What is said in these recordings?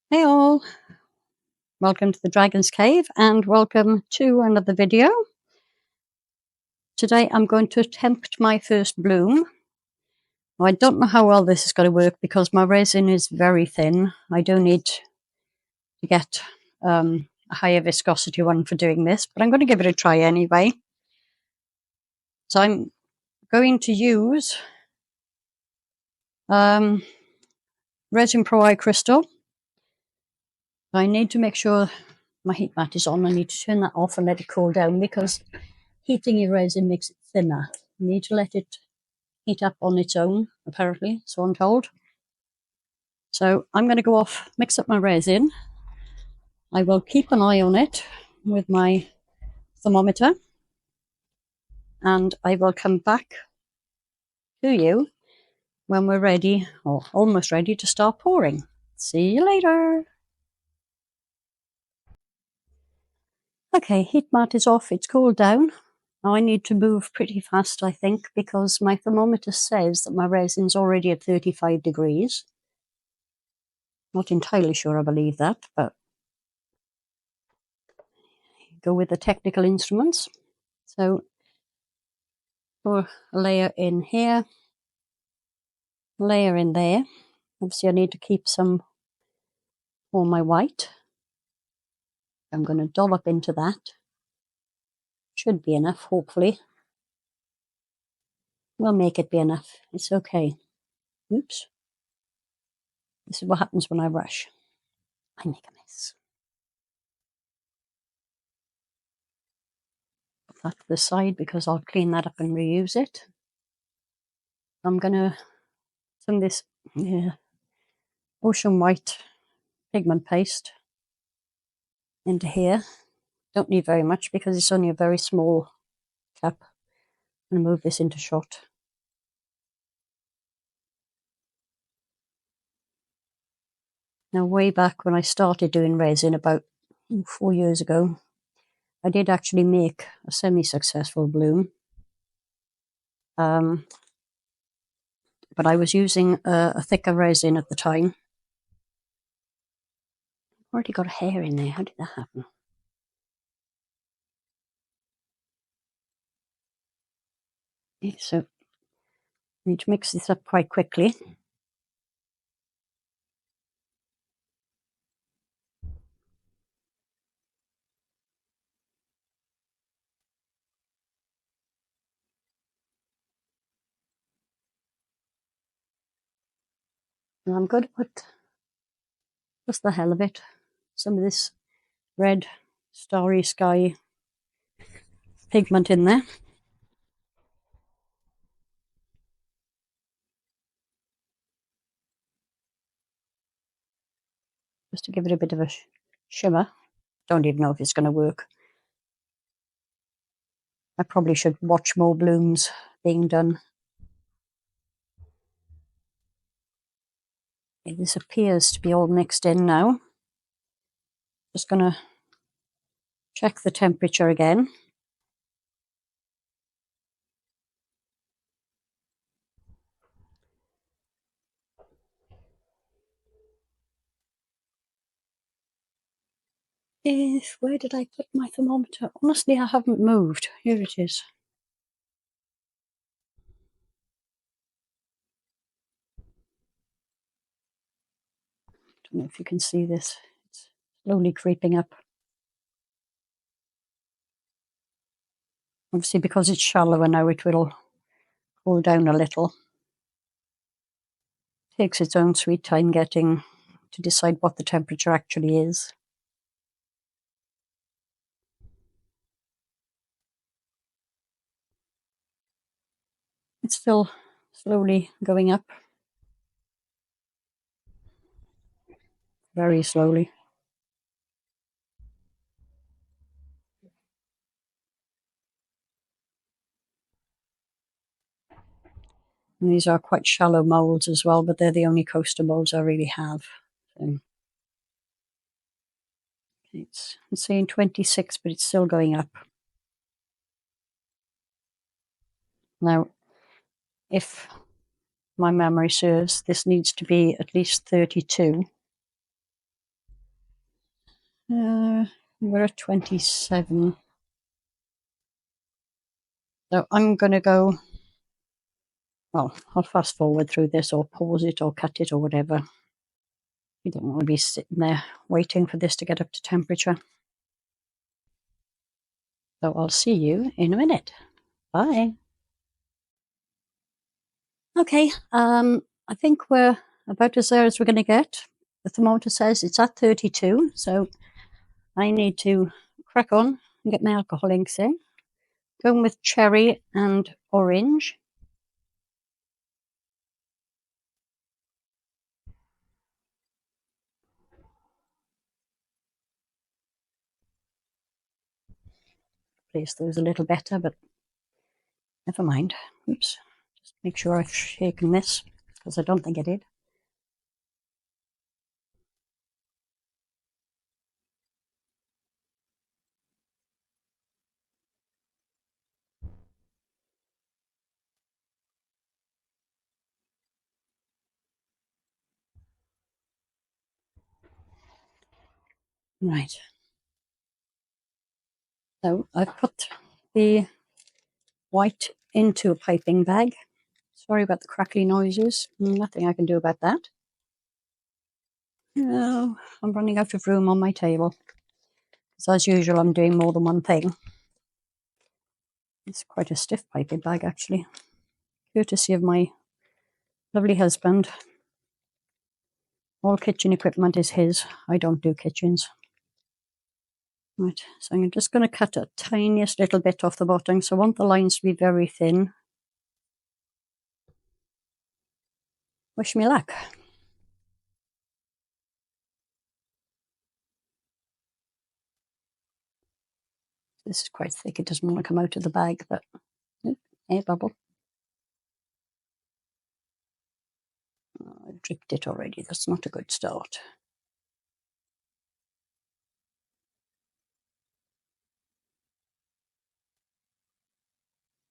Hey all, welcome to the Dragon's Cave and welcome to another video. Today I'm going to attempt my first bloom. I don't know how well this is going to work because my resin is very thin. I do need to get a higher viscosity one for doing this, but I'm going to give it a try anyway. So I'm going to use Resin Pro Eye Crystal. I need to make sure my heat mat is on. I need to turn that off and let it cool down because heating your resin makes it thinner. You need to let it heat up on its own, apparently, so I'm told. So I'm going to go off, mix up my resin. I will keep an eye on it with my thermometer, and I will come back to you when we're ready, or almost ready, to start pouring. See you later. Okay, heat mat is off, it's cooled down. Now I need to move pretty fast, I think, because my thermometer says that my resin's already at 35 degrees. Not entirely sure I believe that, but go with the technical instruments. So pour a layer in here, layer in there. Obviously I need to keep some for my white. I'm going to dollop into that. Should be enough, hopefully. We'll make it be enough. It's okay. Oops. This is what happens when I rush. I make a mess. Put that to the side because I'll clean that up and reuse it. I'm going to some of this ocean white pigment paste into here. Don't need very much because it's only a very small cup. I'm going to move this into shot. Now, way back when I started doing resin about 4 years ago, I did actually make a semi-successful bloom. But I was using a thicker resin at the time. Already got a hair in there. How did that happen? Okay, so I need to mix this up quite quickly. And I'm going to put, just the hell of it, some of this red starry sky pigment in there. Just to give it a bit of a shimmer. Don't even know if it's going to work. I probably should watch more blooms being done. Okay, this appears to be all mixed in now. Just going to check the temperature again. Where did I put my thermometer? Honestly, I haven't moved. Here it is. Don't know if you can see this. It's slowly creeping up. Obviously, because it's shallower now, it will cool down a little. It takes its own sweet time getting to decide what the temperature actually is. It's still slowly going up. Very slowly. And these are quite shallow moulds as well, but they're the only coaster moulds I really have. So it's saying 26, but it's still going up. Now, if my memory serves, this needs to be at least 32. We're at 27. So I'm going to go, well, I'll fast forward through this or pause it or cut it or whatever. You don't want to be sitting there waiting for this to get up to temperature. So I'll see you in a minute. Bye. Okay, I think we're about as there as we're going to get. The thermometer says it's at 32, so I need to crack on and get my alcohol inks in. Going with cherry and orange. Place those a little better, but never mind. Oops. Just make sure I've shaken this, because I don't think I did. Right. So I've put the white into a piping bag. Sorry about the crackly noises. Nothing I can do about that. No, I'm running out of room on my table. So as usual, I'm doing more than one thing. It's quite a stiff piping bag, actually. Courtesy of my lovely husband. All kitchen equipment is his. I don't do kitchens. Right, so I'm just going to cut a tiniest little bit off the bottom. So I want the lines to be very thin. Wish me luck. This is quite thick. It doesn't want to come out of the bag, but air bubble. I dripped it already. That's not a good start.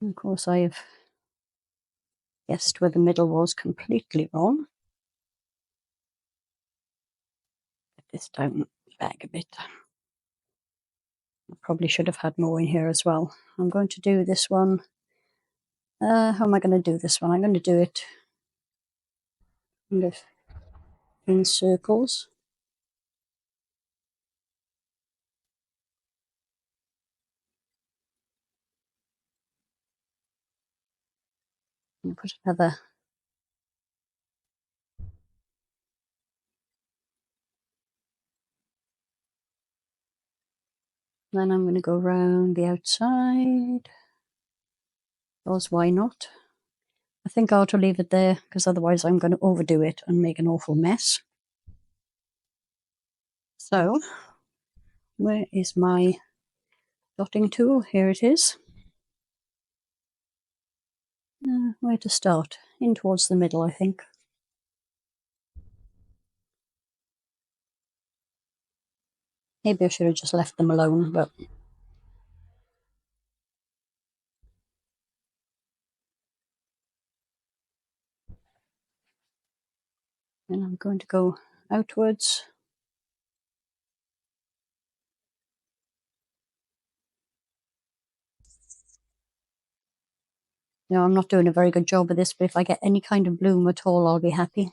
And of course, I've guessed where the middle was completely wrong. Get this down the bag a bit. I probably should have had more in here as well. I'm going to do this one. How am I going to do this one? I'm going to do it kind of in circles. And put another. Then I'm going to go round the outside. Because why not? I think I ought to leave it there because otherwise I'm going to overdo it and make an awful mess. So, where is my dotting tool? Here it is. Where to start? In towards the middle, I think. Maybe I should have just left them alone, but then I'm going to go outwards. No, I'm not doing a very good job of this, but if I get any kind of bloom at all, I'll be happy.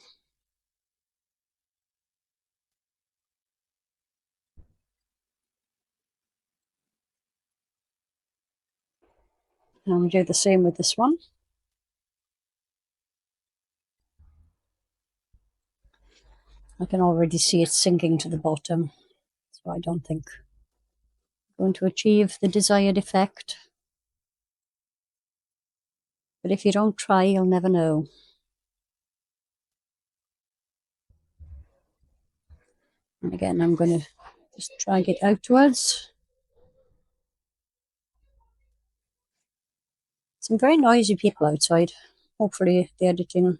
I'll do the same with this one. I can already see it sinking to the bottom, so I don't think I'm going to achieve the desired effect. But if you don't try, you'll never know. And again, I'm going to just drag it outwards. Some very noisy people outside. Hopefully the editing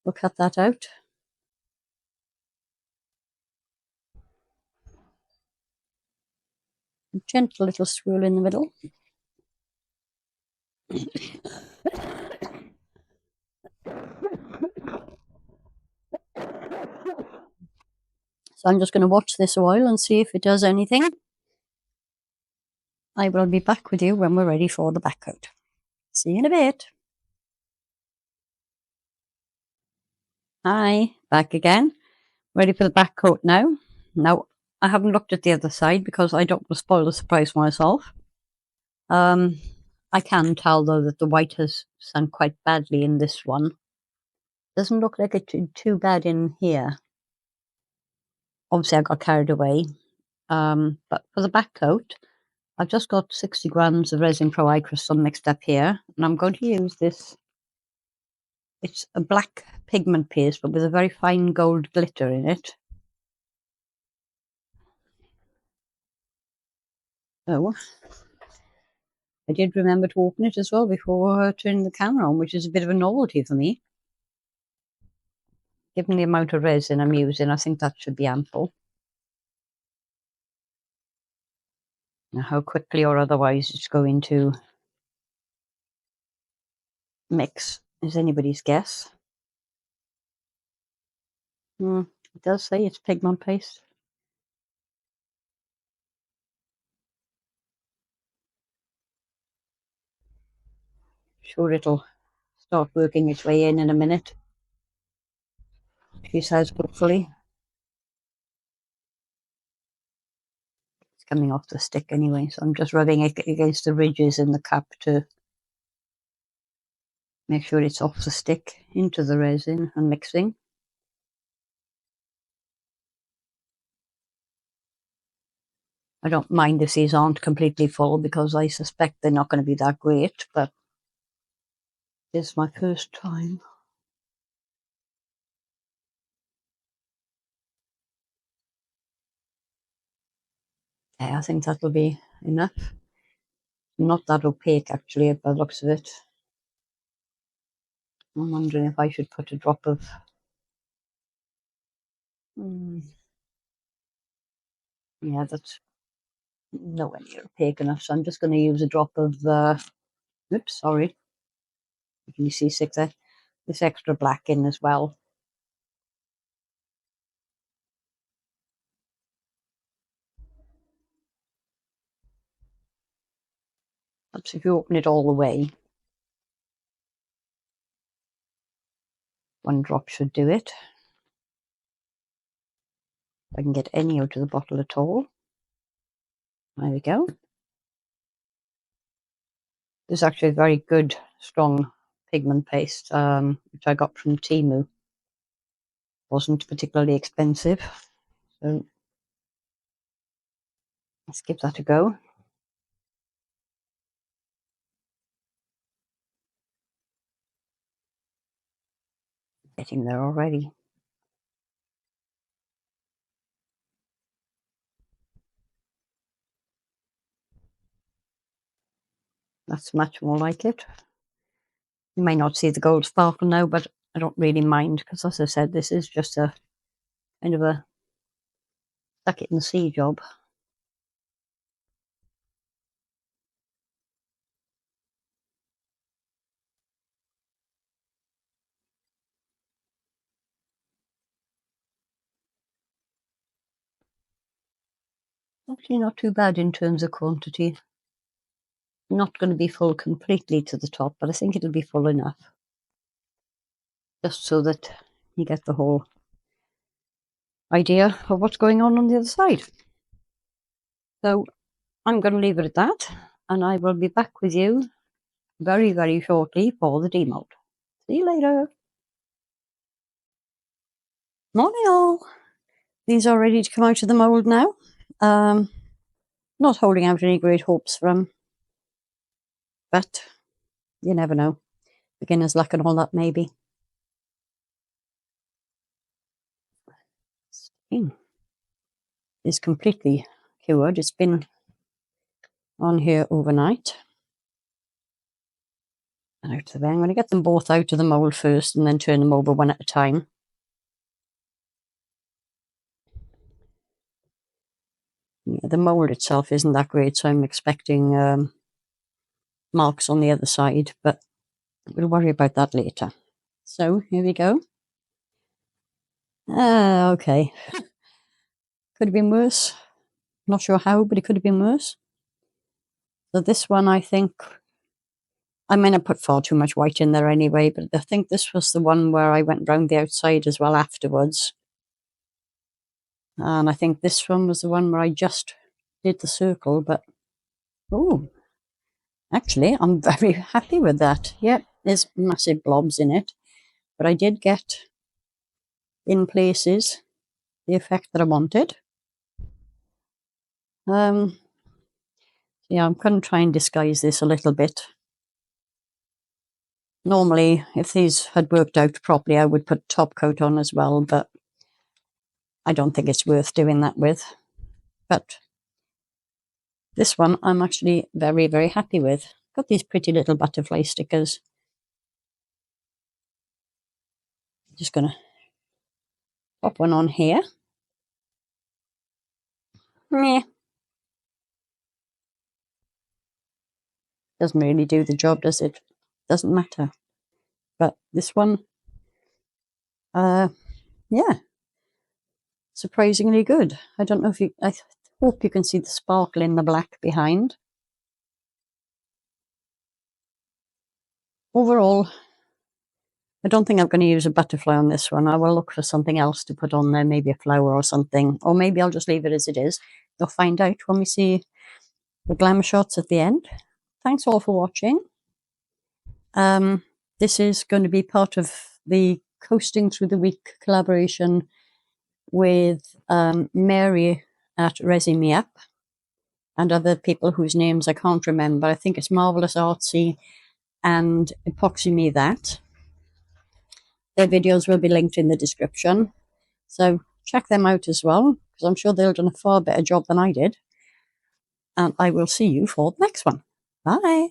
will cut that out. A gentle little swirl in the middle. So I'm just going to watch this oil and see if it does anything. I will be back with you when we're ready for the back coat. See you in a bit. Hi, back again. Ready for the back coat now. Now, I haven't looked at the other side because I don't want to spoil the surprise for myself. I can tell though that the white has sunk quite badly in this one. Doesn't look like it too bad in here. Obviously, I got carried away. But for the back coat, I've just got 60 grams of Resin Pro Eye Crystal mixed up here, and I'm going to use this. It's a black pigment paste, but with a very fine gold glitter in it. So, I did remember to open it as well before turning the camera on, which is a bit of a novelty for me. Given the amount of resin I'm using, I think that should be ample. Now, how quickly or otherwise it's going to mix is anybody's guess. It does say it's pigment paste. Sure, it'll start working its way in a minute. She says, hopefully. It's coming off the stick anyway, so I'm just rubbing it against the ridges in the cup to make sure it's off the stick into the resin and mixing. I don't mind if these aren't completely full because I suspect they're not going to be that great, but it's my first time. Yeah, I think that'll be enough. Not that opaque actually by the looks of it. I'm wondering if I should put a drop of yeah, that's nowhere near opaque enough, so I'm just going to use a drop of oops, sorry. Can you see this extra black in as well? Perhaps if you open it all the way, one drop should do it. If I can get any out of the bottle at all. There we go. This is actually a very good, strong pigment paste, which I got from Temu. Wasn't particularly expensive, so let's give that a go. Getting there already. That's much more like it. You may not see the gold sparkle now, but I don't really mind because, as I said, this is just a kind of a stuck it in the sea job. Actually, not too bad in terms of quantity. Not going to be full completely to the top, but I think it'll be full enough. Just so that you get the whole idea of what's going on the other side. So I'm going to leave it at that, and I will be back with you very, very shortly for the demold. See you later. Morning all. These are ready to come out of the mould now. Not holding out any great hopes for them, but you never know. Beginner's luck and all that, maybe. Is completely cured. It's been on here overnight. Out of there. I'm going to get them both out of the mould first and then turn them over one at a time. Yeah, the mould itself isn't that great, so I'm expecting marks on the other side, but we'll worry about that later. So here we go. Okay. Could have been worse. Not sure how, but it could have been worse. So this one, I think, I mean, I put far too much white in there anyway, but I think this was the one where I went round the outside as well afterwards. And I think this one was the one where I just did the circle, but, oh, actually, I'm very happy with that. Yep, there's massive blobs in it, but I did get, in places, the effect that I wanted. Yeah, I'm going to try and disguise this a little bit. Normally, if these had worked out properly, I would put top coat on as well, but I don't think it's worth doing that with. But this one I'm actually very, very happy with. Got these pretty little butterfly stickers. Just going to pop one on here. Meh. Doesn't really do the job, does it? Doesn't matter. But this one, yeah, surprisingly good. I don't know if you, I hope you can see the sparkle in the black behind. Overall, I don't think I'm going to use a butterfly on this one. I will look for something else to put on there, maybe a flower or something, or maybe I'll just leave it as it is. You'll find out when we see the glamour shots at the end. Thanks all for watching. This is going to be part of the Coasting Through the Week collaboration with Mary at Resi Me Up and other people whose names I can't remember. I think it's Marvelous Artsy and Epoxy Me That. Their videos will be linked in the description. So check them out as well, because I'm sure they'll done a far better job than I did. And I will see you for the next one. Bye.